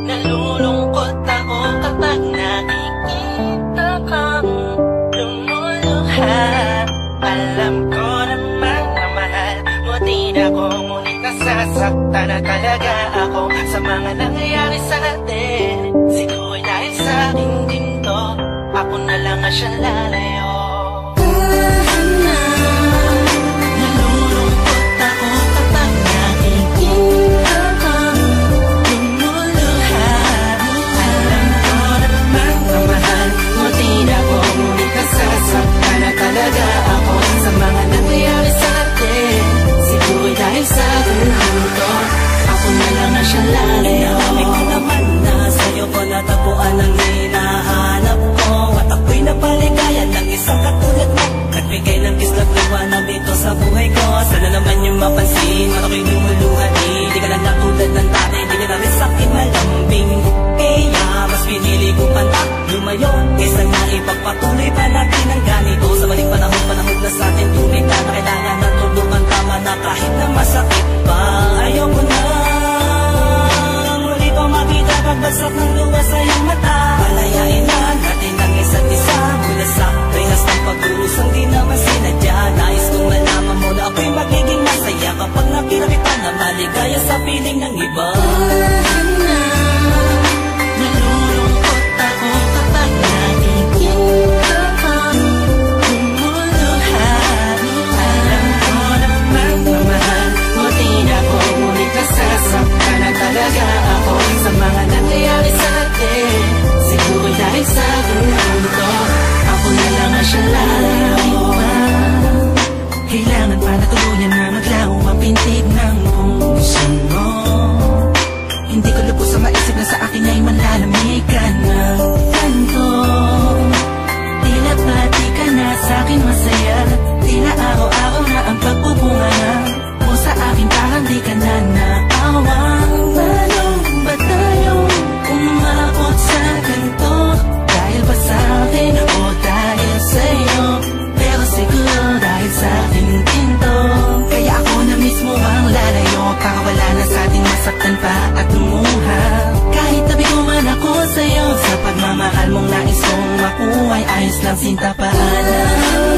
Nalulungkot ako kapag nakikita kang lumuluha. Alam ko naman na mahal mo din ako, ngunit nasasaktan na talaga ako sa mga nangyayari sa atin. Siguro dahil sa akin din to, ako na lang ang siyang lalayo. Ikaw naman na sa'yo ko natagpuan ang hinahanap ko, at ako'y napaligaya ng isang katulad mo. Nagbigay ng kislap liwanag dito sa buhay ko. Sana naman yung mapansin at ako'y lumuluhan. Hindi ka lang natulad ng dati, hindi ka na rin sa'kin malambing. Kaya mas pinili ko pa na lumayo kaysa nga ipagpatuloy pa natin ang ganito. Sa maling panahon na sa atin tunay na kailangan na tulungan, tama na kahit na masakit pa. Ayoko na makita pagbagsak ng luha sa iyong mata. Palayain na natin ang isa't isa mula sa rehas ng pag-urusang di naman sinadya. Nais kong malaman mo na ako'y magiging masaya kapag nakita kita na maligaya sa piling ng iba. Nalulungkot ako kapag nakikita kang lumuluha. Alam ko naman na mahal mo din ako, ngunit nasasaktan na talaga ako sa mga nangyayari sa atin. Siguro dahil sa gusto, ako na lang ang siyang lalayo. Kailangan pa na tuluyan na maglaho ang pintig ng puso mo. Hindi ko lubos sa maisip na sa akin ay manlalamig ka ng kanto. Tila pati ka na sa akin masaya, tila araw-araw na ang pagbubunga mo sa akin, parang di ka na naawang. Paano ba tayong umabot sa ganito? Dahil ba sa akin o dahil sa'yo? Pero siguro dahil sa akin din to. Kaya ako na mismo ang lalayo para wala na sa ating masaktan pa at lumuha. Kahit tabi ko man ako sa'yo, sa pagmamahal mong nais kong makuha ay ayos lang, sinta paalam.